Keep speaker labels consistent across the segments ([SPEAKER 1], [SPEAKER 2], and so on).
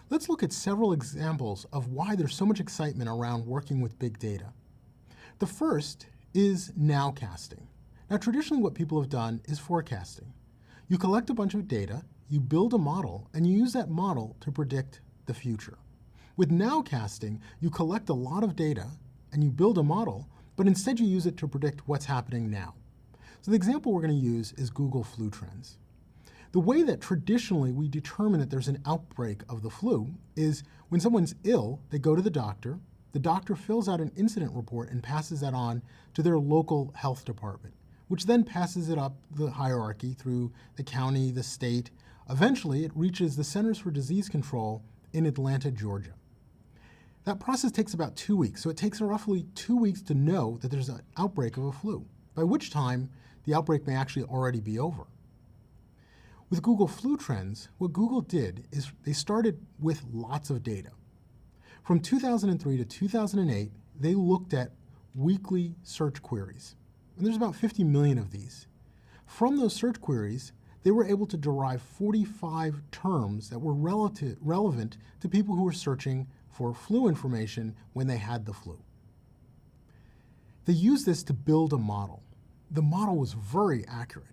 [SPEAKER 1] Let's look at several examples of why there's so much excitement around working with big data. The first is nowcasting. Now, traditionally what people have done is forecasting. You collect a bunch of data, you build a model, and you use that model to predict the future. With nowcasting, you collect a lot of data and you build a model, but instead you use it to predict what's happening now. So the example we're going to use is Google flu trends. The way that traditionally we determine that there's an outbreak of the flu is when someone's ill, they go to the doctor fills out an incident report and passes that on to their local health department, which then passes it up the hierarchy through the county, the state. Eventually, it reaches the Centers for Disease Control in Atlanta, Georgia. That process takes about 2 weeks, so it takes roughly 2 weeks to know that there's an outbreak of a flu, by which time the outbreak may actually already be over. With Google Flu Trends, what Google did is they started with lots of data. From 2003 to 2008, they looked at weekly search queries, and there's about 50 million of these. From those search queries, they were able to derive 45 terms that were relevant to people who were searching for flu information when they had the flu. They used this to build a model. The model was very accurate.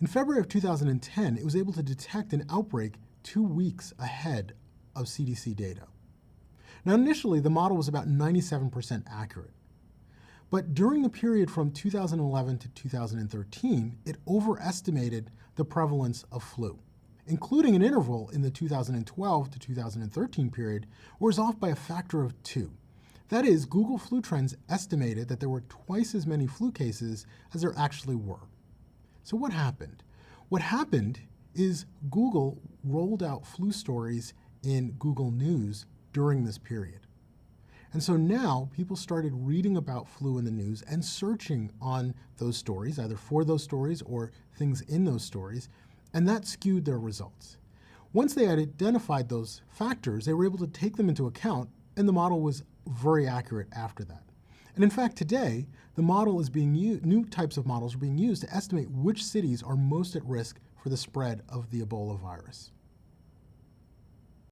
[SPEAKER 1] In February of 2010, it was able to detect an outbreak 2 weeks ahead of CDC data. Now, initially, the model was about 97% accurate. But during the period from 2011 to 2013, it overestimated the prevalence of flu, including an interval in the 2012 to 2013 period where it was off by a factor of 2. That is, Google Flu Trends estimated that there were twice as many flu cases as there actually were. So what happened? What happened is Google rolled out flu stories in Google News during this period. And so now people started reading about flu in the news and searching on those stories, either for those stories or things in those stories, and that skewed their results. Once they had identified those factors, they were able to take them into account, and the model was very accurate after that. And in fact, today, the model is being used, new types of models are being used to estimate which cities are most at risk for the spread of the Ebola virus.